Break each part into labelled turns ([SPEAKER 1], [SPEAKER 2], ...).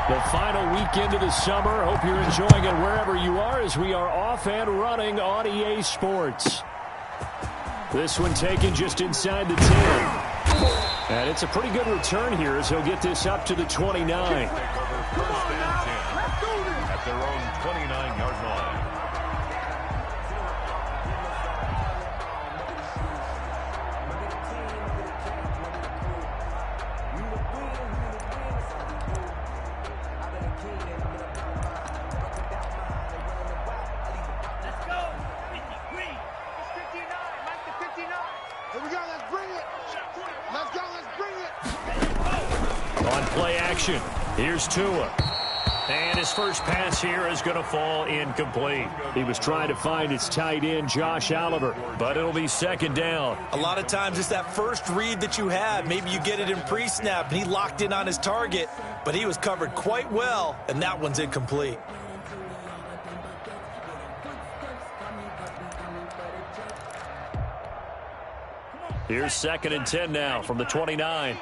[SPEAKER 1] The final weekend of the summer. Hope you're enjoying it wherever you are as we are off and running on EA Sports. This one taken just inside the 10. And it's a pretty good return here as he'll get this up to the 29.
[SPEAKER 2] Take over first and 10 at their own 29-yard line.
[SPEAKER 1] Play action. Here's Tua. And his first pass here is going to fall incomplete. He was trying to find his tight end, Josh Oliver, but it'll be second down.
[SPEAKER 3] A lot of times it's that first read that you had. Maybe you get it in pre-snap, and he locked in on his target, but he was covered quite well, and that one's incomplete.
[SPEAKER 1] Here's second and 10 now from the 29.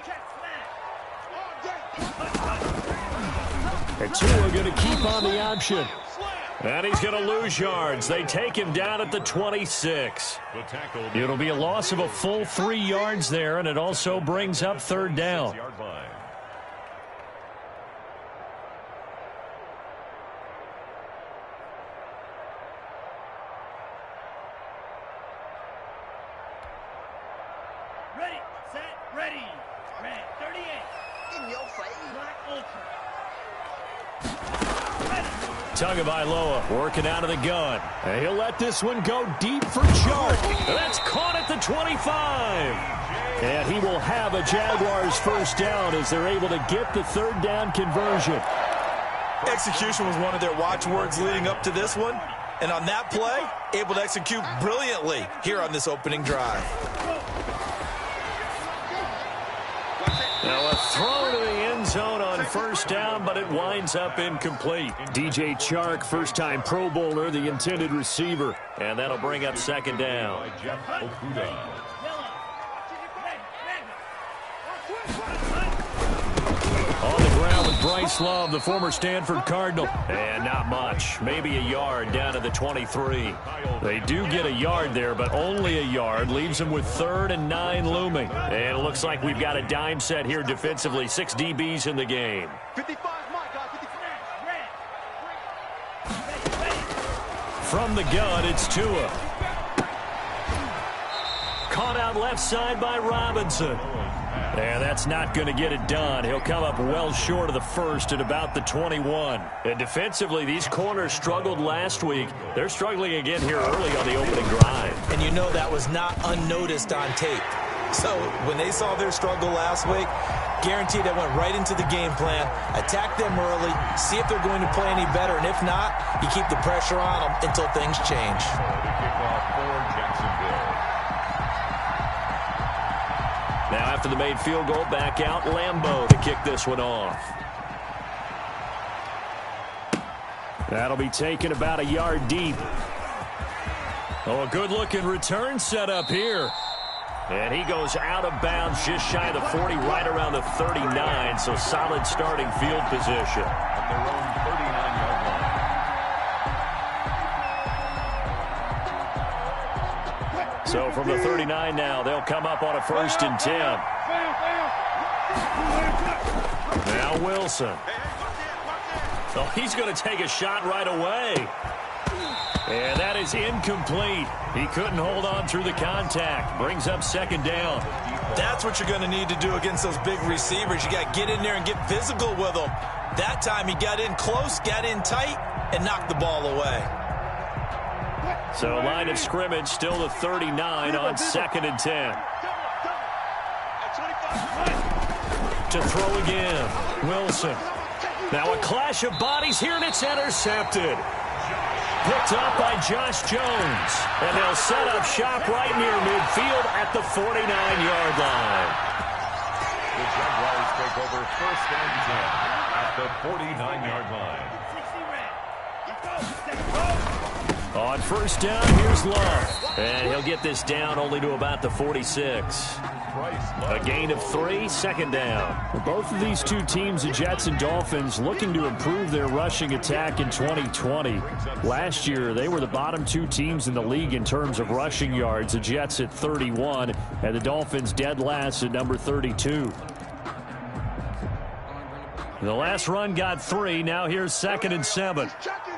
[SPEAKER 1] And Tua going to keep on the option. And he's going to lose yards. They take him down at the 26. It'll be a loss of a full 3 yards there, and it also brings up third down.
[SPEAKER 4] Ready, set, ready. Red 38. In your face. Black Ultra.
[SPEAKER 1] Tagovailoa working out of the gun. And he'll let this one go deep for Chark. That's caught at the 25. And he will have a Jaguars first down as they're able to get the third down conversion.
[SPEAKER 3] Execution was one of their watchwords leading up to this one. And on that play, able to execute brilliantly here on this opening drive.
[SPEAKER 1] Now a throw to the end zone on first down, but it winds up incomplete. DJ Chark, first-time Pro Bowler, the intended receiver. And that'll bring up second down. On the ground with Bryce Love, the former Stanford Cardinal. And not much. Maybe a yard down to the 23. They do get a yard there, but only a yard. Leaves them with 3rd and 9 looming. And it looks like we've got a dime set here defensively. 6 DBs in the game.
[SPEAKER 4] 55,
[SPEAKER 1] From the gun, it's Tua. Caught out left side by Robinson. And that's not going to get it done. He'll come up well short of the first at about the 21. And defensively, these corners struggled last week. They're struggling again here early on the opening drive.
[SPEAKER 3] And you know that was not unnoticed on tape. So when they saw their struggle last week, guaranteed they went right into the game plan, attack them early, see if they're going to play any better. And if not, you keep the pressure on them until things change.
[SPEAKER 2] The kickoff for Jacksonville.
[SPEAKER 1] Now after the made field goal, back out Lambeau to kick this one off. That'll be taken about a yard deep. Oh, a good-looking return set up here. And he goes out of bounds just shy of the 40, right around the 39, so solid starting field position.
[SPEAKER 2] At their own 39-yard line.
[SPEAKER 1] So from the 39 now, they'll come up on a 1st and 10. Now Wilson. Oh, he's going to take a shot right away. And that is incomplete. He couldn't hold on through the contact. Brings up second down.
[SPEAKER 3] That's what you're going to need to do against those big receivers. You got to get in there and get physical with them. That time he got in close, got in tight, and knocked the ball away.
[SPEAKER 1] So line of scrimmage still the 39 on 2nd and 10. To throw again. Wilson. Now a clash of bodies here, and it's intercepted. Picked up by Josh Jones. And they'll set up shop right near midfield at the 49-yard line.
[SPEAKER 2] The Jaguars take over 1st and 10 at the 49-yard line.
[SPEAKER 1] On first down, here's Love. And he'll get this down only to about the 46. A gain of 3, second down.
[SPEAKER 5] Both of these two teams, the Jets and Dolphins, looking to improve their rushing attack in 2020. Last year, they were the bottom two teams in the league in terms of rushing yards. The Jets at 31, and the Dolphins dead last at number 32. The last run got 3. Now here's 2nd and 7.
[SPEAKER 6] He's checking.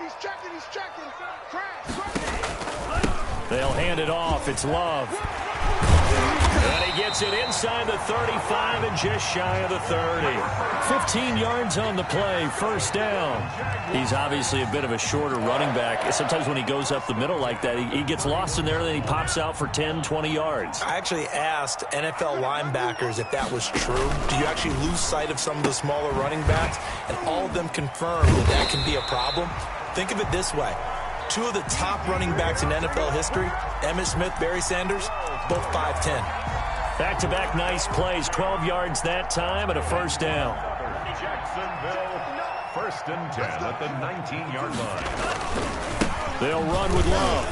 [SPEAKER 1] They'll hand it off. It's Love. And he gets it inside the 35 and just shy of the 30.
[SPEAKER 5] 15 yards on the play, first down.
[SPEAKER 1] He's obviously a bit of a shorter running back. Sometimes when he goes up the middle like that, he gets lost in there, and then he pops out for 10, 20 yards.
[SPEAKER 3] I actually asked NFL linebackers if that was true. Do you actually lose sight of some of the smaller running backs? And all of them confirmed that that can be a problem. Think of it this way. 2 of the top running backs in NFL history, Emmitt Smith, Barry Sanders, both 5'10".
[SPEAKER 1] Back-to-back nice plays, 12 yards that time and a first down.
[SPEAKER 2] Jacksonville, 1st and 10 at the 19-yard line.
[SPEAKER 1] They'll run with Love.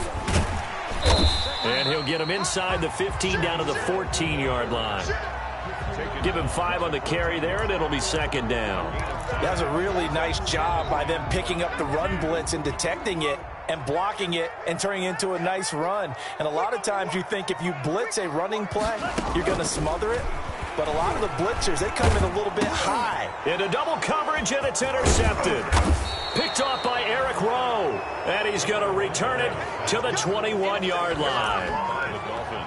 [SPEAKER 1] And he'll get him inside the 15 down to the 14-yard line. Give him 5 on the carry there, and it'll be 2nd down.
[SPEAKER 3] That was a really nice job by them picking up the run blitz and detecting it and blocking it and turning it into a nice run. And a lot of times you think if you blitz a running play, you're going to smother it. But a lot of the blitzers, they come in a little bit high.
[SPEAKER 1] Into double coverage, and it's intercepted. Picked off by Eric Rowe. And he's going to return it to the 21-yard line.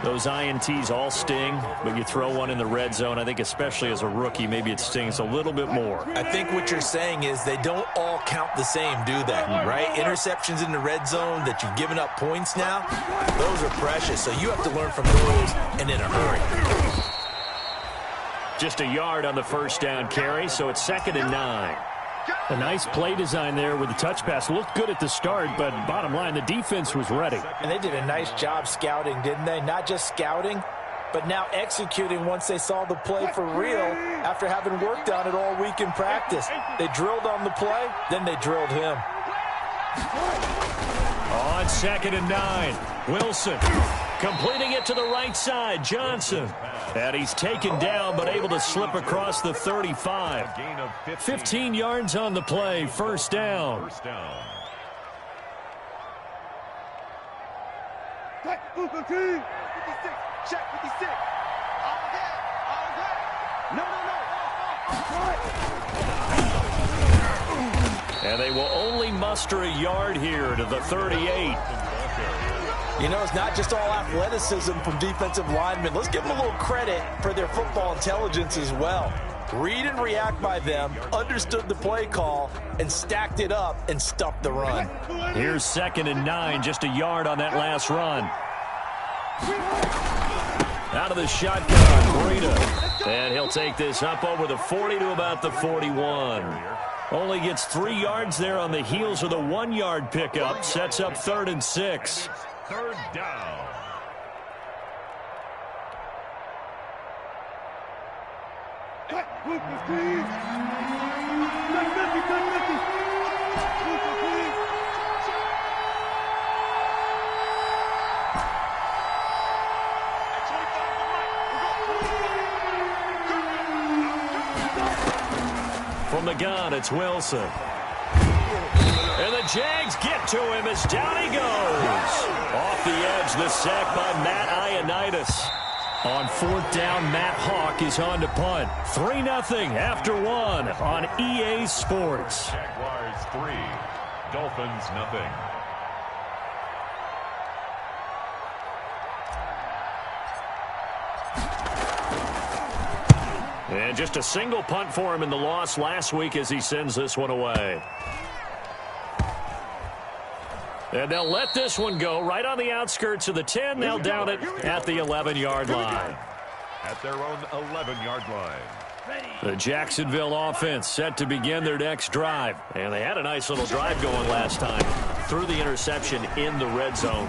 [SPEAKER 1] Those INTs all sting, but you throw one in the red zone. I think especially as a rookie, maybe it stings a little bit more.
[SPEAKER 3] I think what you're saying is they don't all count the same, do they? Right? Interceptions in the red zone that you've given up points now, those are precious. So you have to learn from those and in a hurry.
[SPEAKER 1] Just a yard on the first down carry, so it's 2nd and 9.
[SPEAKER 5] A nice play design there with the touch pass. Looked good at the start, but bottom line, the defense was ready.
[SPEAKER 3] And they did a nice job scouting, didn't they? Not just scouting, but now executing once they saw the play for real after having worked on it all week in practice. They drilled on the play, then they drilled him.
[SPEAKER 1] On 2nd and 9, Wilson completing it to the right side. Johnson. And he's taken down, but able to slip across the 35.
[SPEAKER 5] 15 yards on the play, first down.
[SPEAKER 6] Check 56. All day. No.
[SPEAKER 1] And they will only muster a yard here to the 38.
[SPEAKER 3] You know, it's not just all athleticism from defensive linemen. Let's give them a little credit for their football intelligence as well. Read and react by them, understood the play call, and stacked it up and stuffed the run.
[SPEAKER 1] Here's 2nd and 9, just a yard on that last run. Out of the shotgun, Breida. And he'll take this up over the 40 to about the 41. Only gets 3 yards there on the heels of the 1-yard pickup. Sets up 3rd and 6.
[SPEAKER 2] 3rd down.
[SPEAKER 1] From the gun, it's Wilson. And the Jags get to him as down he goes. Off the edge, the sack by Matt Ioannidis.
[SPEAKER 5] On 4th down, Matt Hawk is on to punt. 3-0 after 1 on EA Sports.
[SPEAKER 2] Jaguars 3, Dolphins 0.
[SPEAKER 1] And just a single punt for him in the loss last week as he sends this one away. And they'll let this one go right on the outskirts of the 10. They'll down it at the 11-yard line.
[SPEAKER 2] At their own 11-yard line.
[SPEAKER 1] The Jacksonville offense set to begin their next drive. And they had a nice little drive going last time. Threw the interception in the red zone.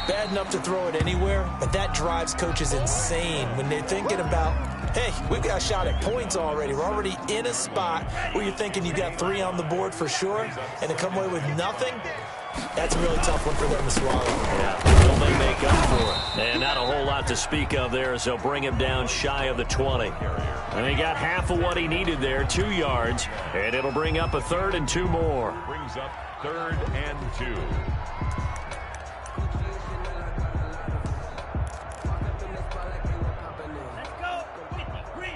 [SPEAKER 3] Bad enough to throw it anywhere, but that drives coaches insane when they're thinking about, hey, we've got a shot at points already. We're already in a spot where you're thinking you got 3 on the board for sure, and to come away with nothing, That's a really tough one for them to swallow.
[SPEAKER 1] Yeah, will they make up for it? And not a whole lot to speak of there, as they'll bring him down shy of the 20. And he got half of what he needed there, 2 yards, and it'll bring up a 3rd and 2 more.
[SPEAKER 2] Brings up 3rd and 2.
[SPEAKER 4] Let's go. 53.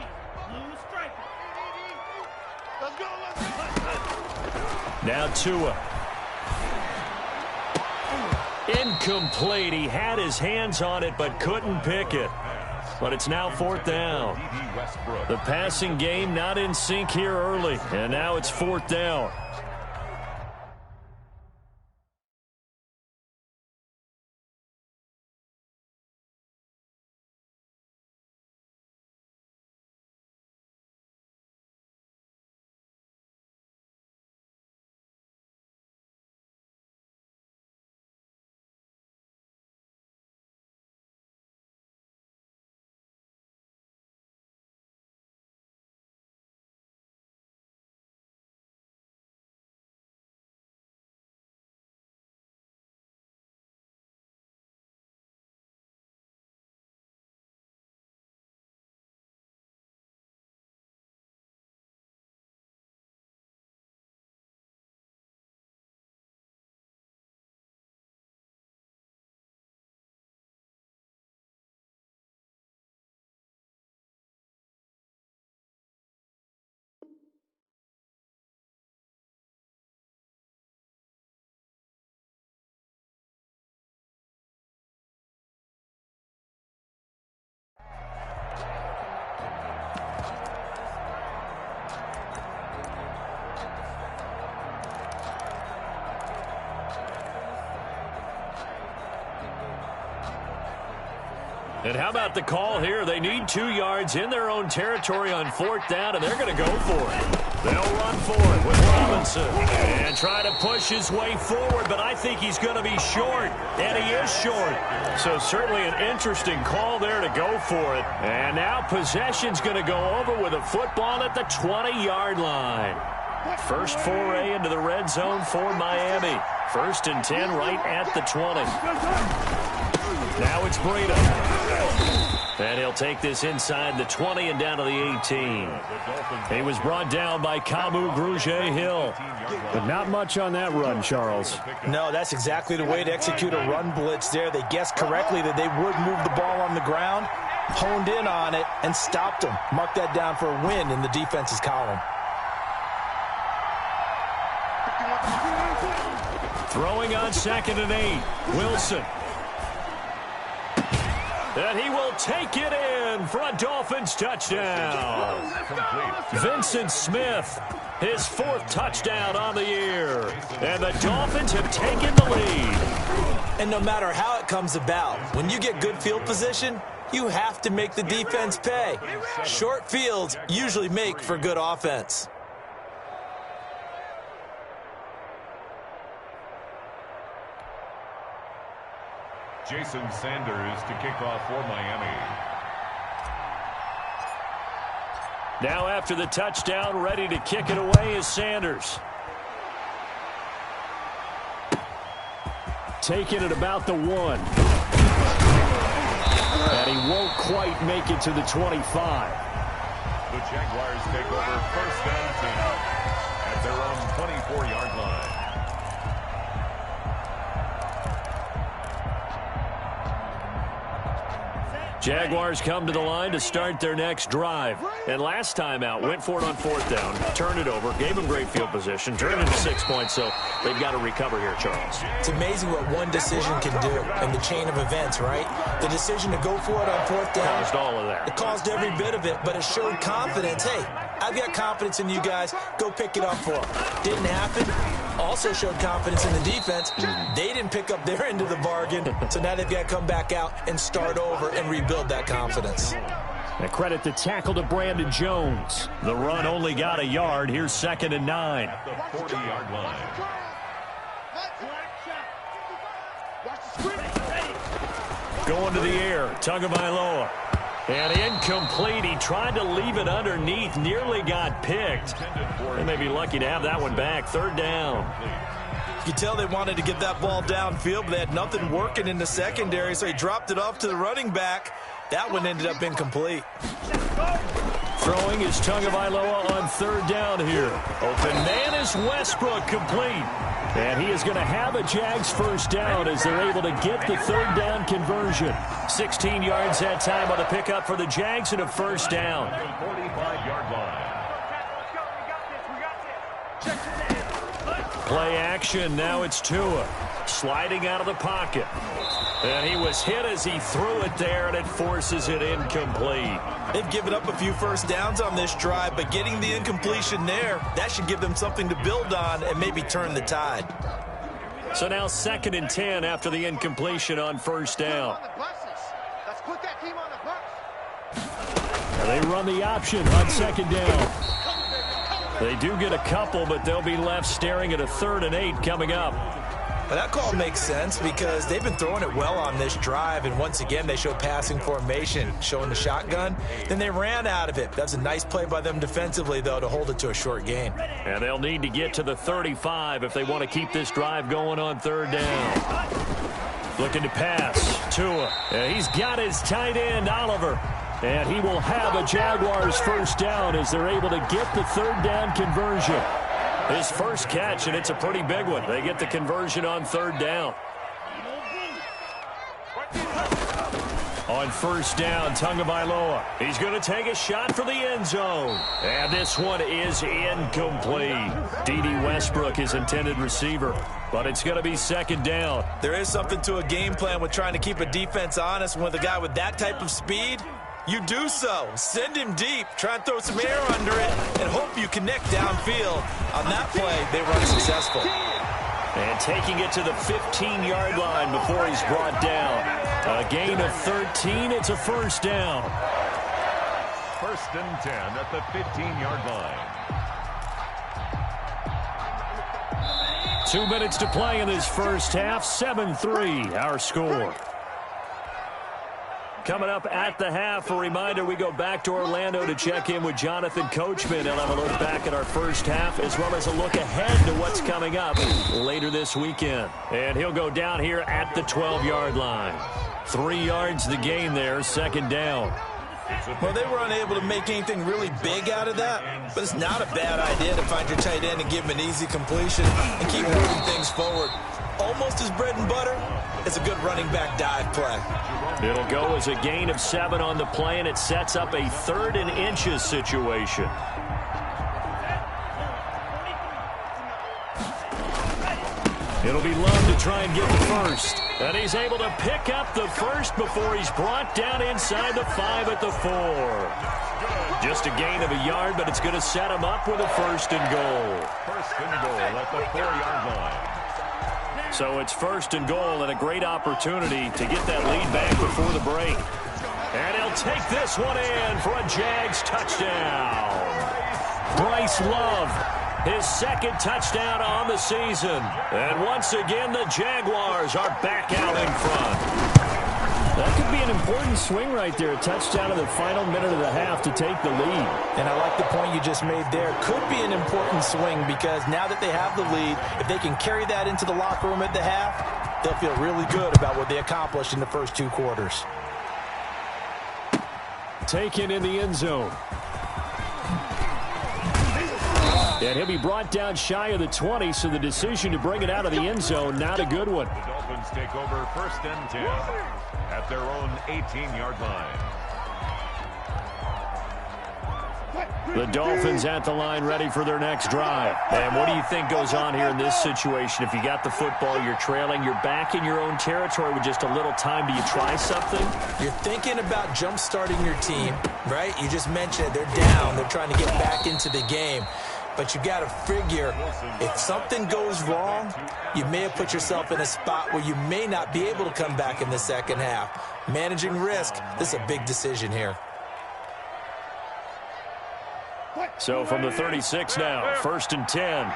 [SPEAKER 4] Blue striker.
[SPEAKER 6] Let's go.
[SPEAKER 1] Now Tua. Incomplete. He had his hands on it but couldn't pick it. But it's now 4th down. The passing game not in sync here early, and now it's 4th down. And how about the call here? They need 2 yards in their own territory on 4th down, and they're going to go for it. They'll run for it with Robinson and try to push his way forward, but I think he's going to be short, and he is short. So certainly an interesting call there to go for it. And now possession's going to go over with a football at the 20-yard line. First foray into the red zone for Miami. 1st and 10 right at the 20. Now it's Breida. And he'll take this inside the 20 and down to the 18. He was brought down by Kamu Grugier-Hill.
[SPEAKER 5] But not much on that run, Charles.
[SPEAKER 3] No, that's exactly the way to execute a run blitz there. They guessed correctly that they would move the ball on the ground, honed in on it, and stopped them. Mark that down for a win in the defense's column.
[SPEAKER 1] Throwing on 2nd and 8. Wilson. And he will take it in for a Dolphins touchdown. Vincent Smith, his 4th touchdown on the year. And the Dolphins have taken the lead.
[SPEAKER 3] And no matter how it comes about, when you get good field position, you have to make the defense pay. Short fields usually make for good offense.
[SPEAKER 2] Jason Sanders to kick off for Miami.
[SPEAKER 1] Now after the touchdown, ready to kick it away is Sanders. Taking it about the 1. And he won't quite make it to the 25.
[SPEAKER 2] The Jaguars take over 1st and 10 at their own 24-yard line.
[SPEAKER 1] Jaguars come to the line to start their next drive. And last time out, went for it on 4th down, turned it over, gave them great field position, turned into 6 points, so they've got to recover here, Charles.
[SPEAKER 3] It's amazing what one decision can do in the chain of events, right? The decision to go for it on 4th down.
[SPEAKER 1] Caused all of that.
[SPEAKER 3] It caused every bit of it, but it showed confidence. Hey, I've got confidence in you guys. Go pick it up for them. Didn't happen. Also showed confidence in the defense. They didn't pick up their end of the bargain, so now they've got to come back out and start over and rebuild that confidence.
[SPEAKER 1] And credit the tackle to Brandon Jones. The run only got a yard. Here's 2nd and 9.
[SPEAKER 2] At the 40-yard line.
[SPEAKER 1] Going to the air, Tagovailoa. And incomplete. He tried to leave it underneath, nearly got picked. They may be lucky to have that one back. 3rd down.
[SPEAKER 3] You tell they wanted to get that ball downfield, but they had nothing working in the secondary, so he dropped it off to the running back. That one ended up incomplete.
[SPEAKER 5] Throwing is Tagovailoa on third down here. Open man is Westbrook, complete. And he is going to have a Jags first down as they're able to get the third down conversion. 16 yards that time on the pickup for the Jags and a first down.
[SPEAKER 2] 45-yard line.
[SPEAKER 5] Play action, now it's Tua. Sliding out of the pocket. And he was hit as he threw it there, and it forces it incomplete.
[SPEAKER 3] They've given up a few first downs on this drive, but getting the incompletion there, that should give them something to build on and maybe turn the tide.
[SPEAKER 5] So now 2nd and 10 after the incompletion on first down.
[SPEAKER 6] Let's put that team on the bus.
[SPEAKER 5] And they run the option on 2nd down. They do get a couple, but they'll be left staring at a 3rd and 8 coming up.
[SPEAKER 3] But that call makes sense because they've been throwing it well on this drive, and once again they show passing formation, showing the shotgun. Then they ran out of it. That's a nice play by them defensively, though, to hold it to a short gain.
[SPEAKER 5] And they'll need to get to the 35 if they want to keep this drive going on 3rd down. Looking to pass. Tua. And he's got his tight end, Oliver. And he will have a Jaguars first down as they're able to get the 3rd down conversion. His first catch, and it's a pretty big one. They get the conversion on 3rd down. On first down, Tagovailoa. He's going to take a shot for the end zone. And this one is incomplete. D.D. Westbrook, his intended receiver. But it's going to be 2nd down.
[SPEAKER 3] There is something to a game plan with trying to keep a defense honest. With a guy with that type of speed, you do so. Send him deep. Try and throw some air under it and hope you connect downfield. On that play, they run successful.
[SPEAKER 5] And taking it to the 15-yard line before he's brought down. A gain of 13. It's a first down.
[SPEAKER 2] 1st and 10 at the 15-yard line.
[SPEAKER 5] 2 minutes to play in this first half. 7-3, our score. Coming up at the half, a reminder, we go back to Orlando to check in with Jonathan Coachman. He'll have a look back at our first half as well as a look ahead to what's coming up later this weekend. And he'll go down here at the 12-yard line. 3 yards the gain there, 2nd down.
[SPEAKER 3] Well, they were unable to make anything really big out of that, but it's not a bad idea to find your tight end and give him an easy completion and keep moving things forward. Almost his bread and butter. It's a good running back dive play.
[SPEAKER 5] It'll go as a gain of 7 on the play, and it sets up a 3rd and inches situation. It'll be Love to try and get the first. And he's able to pick up the first before he's brought down inside the 5 at the 4. Just a gain of a yard, but it's going to set him up with a 1st and goal.
[SPEAKER 2] 1st and goal at the 4-yard line.
[SPEAKER 5] So it's 1st and goal and a great opportunity to get that lead back before the break. And he'll take this one in for a Jags touchdown. Bryce Love, his 2nd touchdown on the season. And once again, the Jaguars are back out in front. That could be an important swing right there. A touchdown in the final minute of the half to take the lead.
[SPEAKER 3] And I like the point you just made there. Could be an important swing because now that they have the lead, if they can carry that into the locker room at the half, they'll feel really good about what they accomplished in the first 2 quarters.
[SPEAKER 5] Taken in the end zone. And he'll be brought down shy of the 20, so the decision to bring it out of the end zone, not a good one.
[SPEAKER 2] The Dolphins take over 1st and 10 at their own 18-yard line.
[SPEAKER 5] The Dolphins at the line ready for their next drive. And what do you think goes on here in this situation? If you got the football, you're trailing, you're back in your own territory with just a little time. Do you try something?
[SPEAKER 3] You're thinking about jump-starting your team, right? You just mentioned it. They're down. They're trying to get back into the game. But you got to figure, if something goes wrong, you may have put yourself in a spot where you may not be able to come back in the second half. Managing risk, this is a big decision here.
[SPEAKER 5] So from the 36 now, 1st and 10.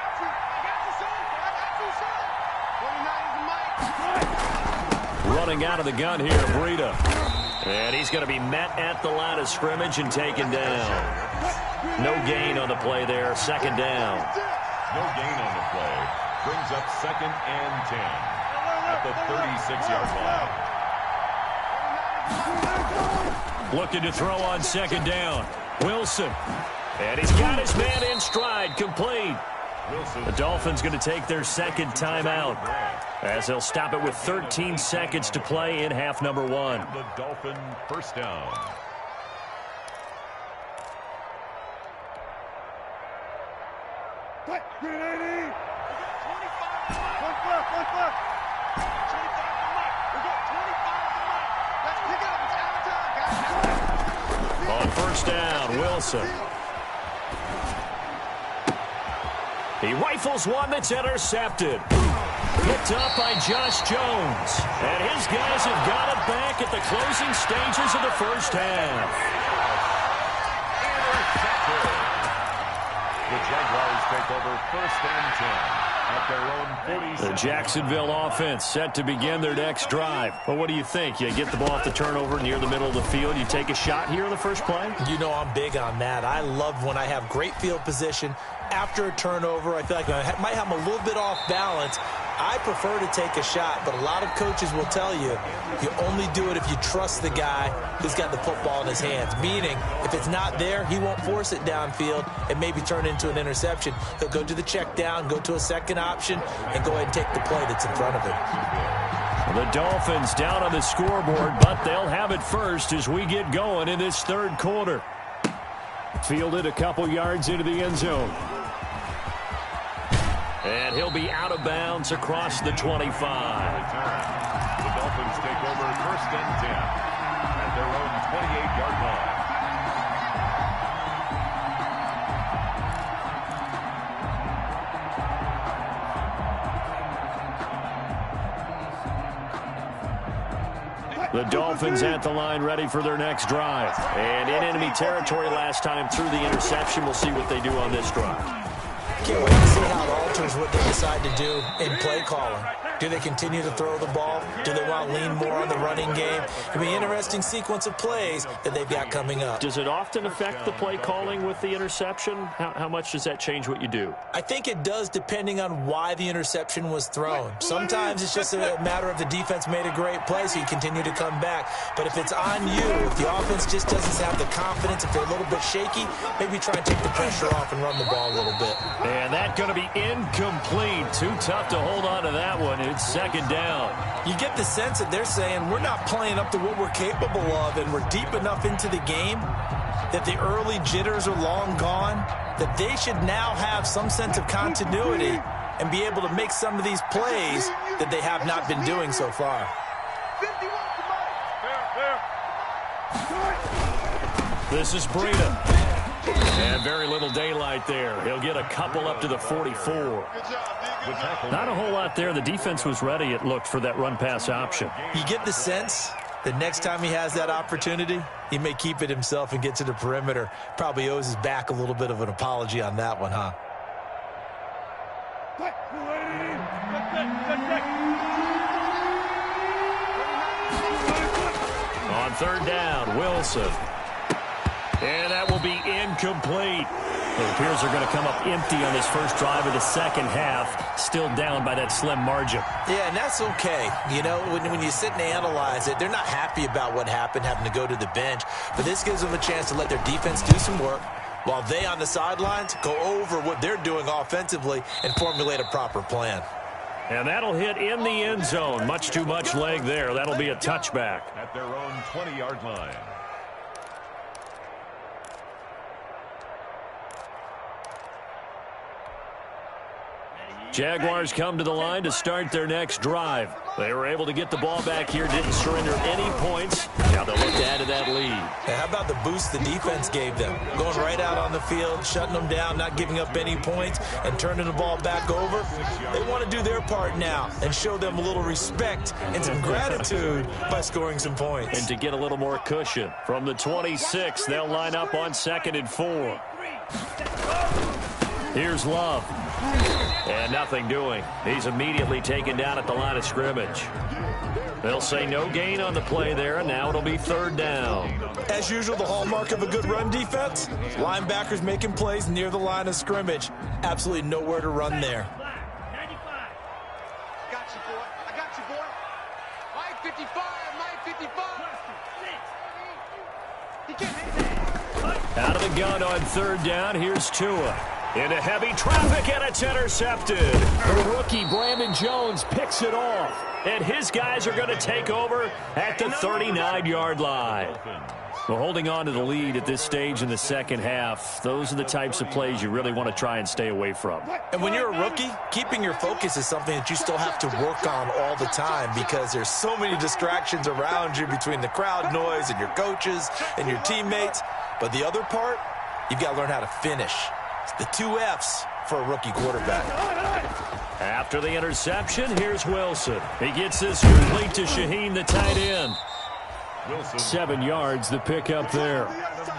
[SPEAKER 5] Running out of the gun here, Breida. And he's going to be met at the line of scrimmage and taken down. No gain on the play there, 2nd down.
[SPEAKER 2] No gain on the play. Brings up 2nd and 10 at the 36-yard line.
[SPEAKER 1] Looking to throw on 2nd down. Wilson. And he's got his man in stride, complete. The Dolphins going to take their 2nd timeout as they'll stop it with 13 seconds to play in half number 1.
[SPEAKER 2] The Dolphin first down.
[SPEAKER 1] On 1st down, Wilson. He rifles one that's intercepted. Picked up by Josh Jones. And his guys have got it back at the closing stages of the first half.
[SPEAKER 2] The Jaguars take over 1st and 10 at their own 47.
[SPEAKER 1] The Jacksonville offense set to begin their next drive. Well, what do you think? You get the ball off the turnover near the middle of the field. You take a shot here in the first play?
[SPEAKER 3] You know I'm big on that. I love when I have great field position. After a turnover, I feel like I might have them a little bit off balance. I prefer to take a shot, but a lot of coaches will tell you, you only do it if you trust the guy who's got the football in his hands. Meaning, if it's not there, he won't force it downfield and maybe turn it into an interception. He'll go to the check down, go to a second option, and go ahead and take the play that's in front of him.
[SPEAKER 1] The Dolphins down on the scoreboard, but they'll have it first as we get going in this 3rd quarter. Fielded a couple yards into the end zone. And he'll be out of bounds across the 25.
[SPEAKER 2] The Dolphins take over 1st and 10 at their own 28-yard line.
[SPEAKER 1] The Dolphins at the line ready for their next drive. And in enemy territory last time through the interception. We'll see what they do on this drive.
[SPEAKER 3] Can't wait to see how it alters what they decide to do in play calling. Do they continue to throw the ball? Do they want to lean more on the running game? It'll be an interesting sequence of plays that they've got coming up.
[SPEAKER 1] Does it often affect the play calling with the interception? How much does that change what you do?
[SPEAKER 3] I think it does depending on why the interception was thrown. Sometimes it's just a matter of the defense made a great play, so you continue to come back. But if it's on you, if the offense just doesn't have the confidence, if they're a little bit shaky, maybe try and take the pressure off and run the ball a little bit.
[SPEAKER 1] And that's going to be incomplete. Too tough to hold on to that one. It's 2nd down.
[SPEAKER 3] You get the sense that they're saying we're not playing up to what we're capable of, and we're deep enough into the game that the early jitters are long gone, that they should now have some sense of continuity and be able to make some of these plays that they have not been doing so far.
[SPEAKER 1] This is Breida. And very little daylight there. He'll get a couple up to the 44. Not a whole lot there. The defense was ready, it looked, for that run-pass option.
[SPEAKER 3] You get the sense that next time he has that opportunity, he may keep it himself and get to the perimeter. Probably owes his back a little bit of an apology on that one, huh?
[SPEAKER 1] On 3rd down, Wilson. And that will be incomplete. It appears they're going to come up empty on this first drive of the 2nd half, still down by that slim margin.
[SPEAKER 3] Yeah, and that's okay. You know, when you sit and analyze it, they're not happy about what happened, having to go to the bench. But this gives them a chance to let their defense do some work, while they on the sidelines go over what they're doing offensively and formulate a proper plan.
[SPEAKER 1] And that'll hit in the end zone. Much too much leg there. That'll be a touchback.
[SPEAKER 2] At their own 20-yard line.
[SPEAKER 1] Jaguars come to the line to start their next drive. They were able to get the ball back here, didn't surrender any points. Now they'll look to add to that lead.
[SPEAKER 3] And how about the boost the defense gave them? Going right out on the field, shutting them down, not giving up any points, and turning the ball back over. They want to do their part now and show them a little respect and some gratitude by scoring some points.
[SPEAKER 1] And to get a little more cushion. From the 26, they'll line up on 2nd and 4. Here's Love. And nothing doing. He's immediately taken down at the line of scrimmage. They'll say no gain on the play there, and now it'll be 3rd down.
[SPEAKER 3] As usual, the hallmark of a good run defense, linebackers making plays near the line of scrimmage. Absolutely nowhere to run there.
[SPEAKER 1] Out of the gun on third down, here's Tua. Into heavy traffic, and it's intercepted.
[SPEAKER 5] The rookie, Brandon Jones, picks it off.
[SPEAKER 1] And his guys are going to take over at the 39-yard line. Well, holding on to the lead at this stage in the second half, those are the types of plays you really want to try and stay away from.
[SPEAKER 3] And when you're a rookie, keeping your focus is something that you still have to work on all the time because there's so many distractions around you between the crowd noise and your coaches and your teammates. But the other part, you've got to learn how to finish. It's the 2 F's for a rookie quarterback.
[SPEAKER 1] After the interception, here's Wilson. He gets this complete to Shaheen, the tight end.
[SPEAKER 5] 7 yards, the pickup there.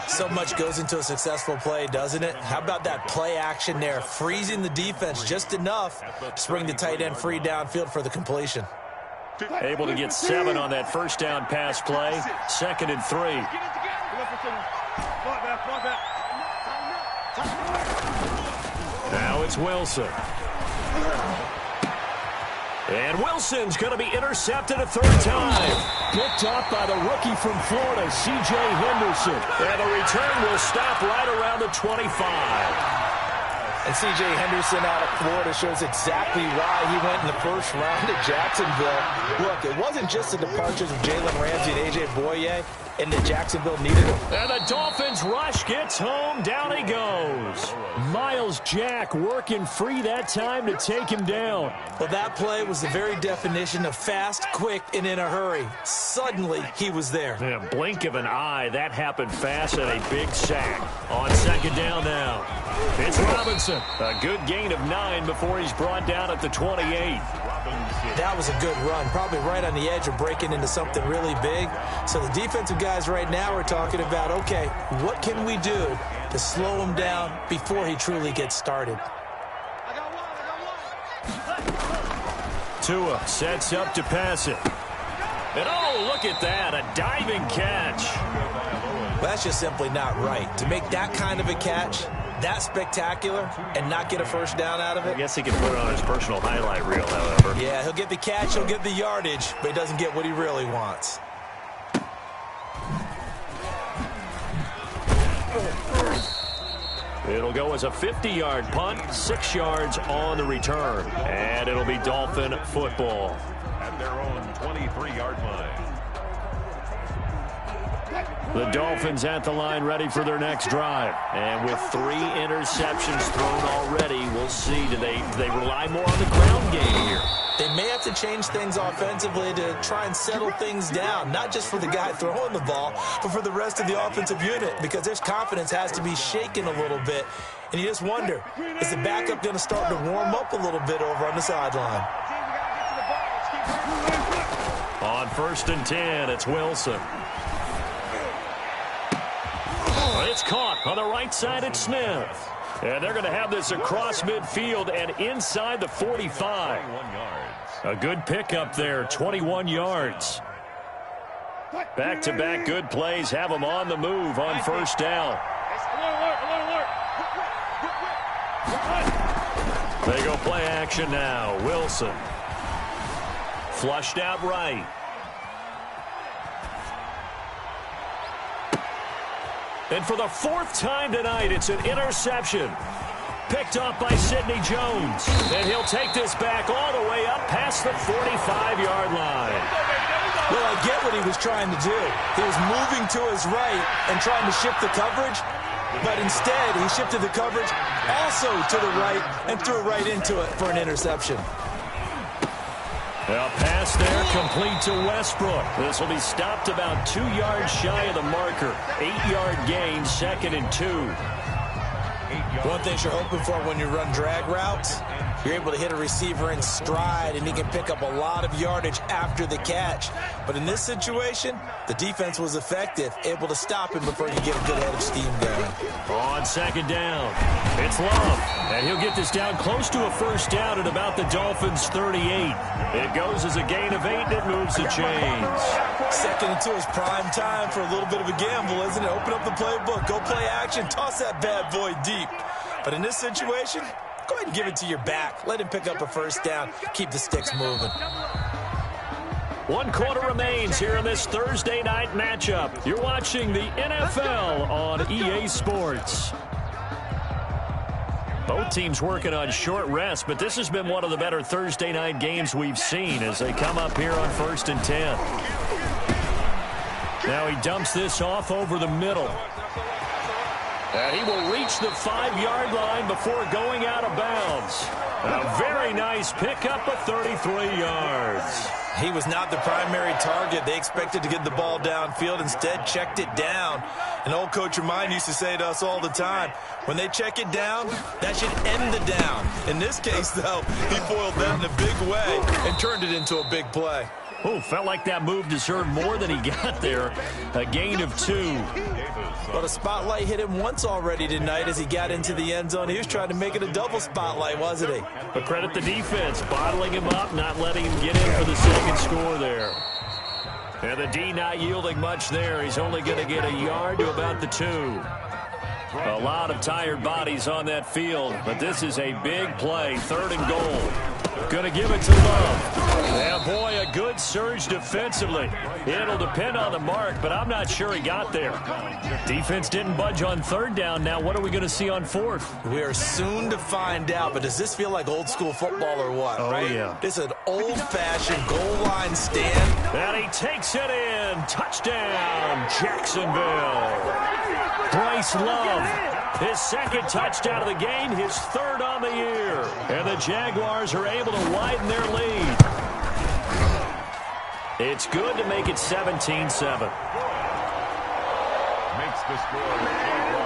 [SPEAKER 3] So much goes into a successful play, doesn't it? How about that play action there, freezing the defense just enough to bring the tight end free downfield for the completion.
[SPEAKER 1] Able to get 7 on that first down pass play. 2nd and 3. Now it's Wilson. And Wilson's going to be intercepted a 3rd time.
[SPEAKER 5] Picked up by the rookie from Florida, C.J. Henderson.
[SPEAKER 1] And the return will stop right around the 25.
[SPEAKER 3] And C.J. Henderson out of Florida shows exactly why he went in the first round at Jacksonville. Look, it wasn't just the departures of Jalen Ramsey and A.J. Boye, and that Jacksonville needed him.
[SPEAKER 1] And the Dolphins rush gets home. Down he goes.
[SPEAKER 5] Miles Jack working free that time to take him down.
[SPEAKER 3] Well, that play was the very definition of fast, quick, and in a hurry. Suddenly, he was there.
[SPEAKER 1] Yeah, blink of an eye. That happened fast and a big sack. On 2nd down now. It's Robinson. A good gain of 9 before he's brought down at the 28.
[SPEAKER 3] That was a good run, probably right on the edge of breaking into something really big. So the defensive guys right now are talking about, okay, what can we do to slow him down before he truly gets started?
[SPEAKER 1] Tua sets up to pass it. And oh, look at that, a diving catch.
[SPEAKER 3] That's just simply not right. To make that kind of a catch, that spectacular, and not get a first down out of it.
[SPEAKER 1] I guess he can put it on his personal highlight reel, however.
[SPEAKER 3] Yeah, he'll get the catch, he'll get the yardage, but he doesn't get what he really wants.
[SPEAKER 1] It'll go as a 50-yard punt, 6 yards on the return. And it'll be Dolphin football.
[SPEAKER 2] At their own 23-yard line.
[SPEAKER 1] The Dolphins at the line ready for their next drive. And with 3 interceptions thrown already, we'll see. Do they rely more on the ground game here?
[SPEAKER 3] They may have to change things offensively to try and settle things down, not just for the guy throwing the ball, but for the rest of the offensive unit, because their confidence has to be shaken a little bit. And you just wonder, is the backup going to start to warm up a little bit over on the sideline?
[SPEAKER 1] On 1st and 10, it's Wilson. It's caught on the right side at Smith. And they're going to have this across midfield and inside the 45. A good pickup there, 21 yards. Back-to-back good plays have them on the move on 1st down. They go play action now. Wilson. Flushed out right. And for the 4th time tonight, it's an interception. Picked up by Sidney Jones. And he'll take this back all the way up past the 45-yard line.
[SPEAKER 3] Well, I get what he was trying to do. He was moving to his right and trying to shift the coverage. But instead, he shifted the coverage also to the right and threw it right into it for an interception.
[SPEAKER 1] A pass there complete to Westbrook. This will be stopped about 2 yards shy of the marker. 8-yard gain, 2nd and 2.
[SPEAKER 3] One thing you're hoping for when you run drag routes, you're able to hit a receiver in stride, and he can pick up a lot of yardage after the catch. But in this situation, the defense was effective, able to stop him before you get a good head of steam going.
[SPEAKER 1] On 2nd down, it's Love. And he'll get this down close to a 1st down at about the Dolphins' 38. It goes as a gain of 8, and it moves the chains.
[SPEAKER 3] 2nd and 2 is prime time for a little bit of a gamble, isn't it? Open up the playbook, go play action, toss that bad boy deep. But in this situation, go ahead and give it to your back. Let him pick up a 1st down. Keep the sticks moving.
[SPEAKER 5] 1 quarter remains here in this Thursday night matchup. You're watching the NFL on EA Sports. Both teams working on short rest, but this has been one of the better Thursday night games we've seen as they come up here on 1st and 10. Now he dumps this off over the middle. And he will reach the 5-yard line before going out of bounds. A very nice pickup of 33 yards.
[SPEAKER 3] He was not the primary target. They expected to get the ball downfield. Instead, checked it down. An old coach of mine used to say to us all the time, when they check it down, that should end the down. In this case, though, he foiled that in a big way and turned it into a big play.
[SPEAKER 5] Oh, felt like that move deserved more than he got there. A gain of 2.
[SPEAKER 3] But a spotlight hit him once already tonight as he got into the end zone. He was trying to make it a double spotlight, wasn't he?
[SPEAKER 5] But credit the defense, bottling him up, not letting him get in for the second score there. And the D not yielding much there. He's only going to get a yard to about the 2. A lot of tired bodies on that field, but this is a big play, 3rd and goal. Going to give it to Love. Yeah, boy, a good surge defensively. It'll depend on the mark, but I'm not sure he got there. Defense didn't budge on 3rd down. Now what are we going to see on 4th?
[SPEAKER 3] We are soon to find out, but does this feel like old school football or what?
[SPEAKER 5] Oh,
[SPEAKER 3] right?
[SPEAKER 5] Yeah.
[SPEAKER 3] It's an old-fashioned goal line stand.
[SPEAKER 5] And he takes it in. Touchdown, Jacksonville. Bryce Love, his 2nd touchdown of the game, his 3rd on the year. And the Jaguars are able to widen their lead. It's good to make it 17-7.
[SPEAKER 2] Makes the score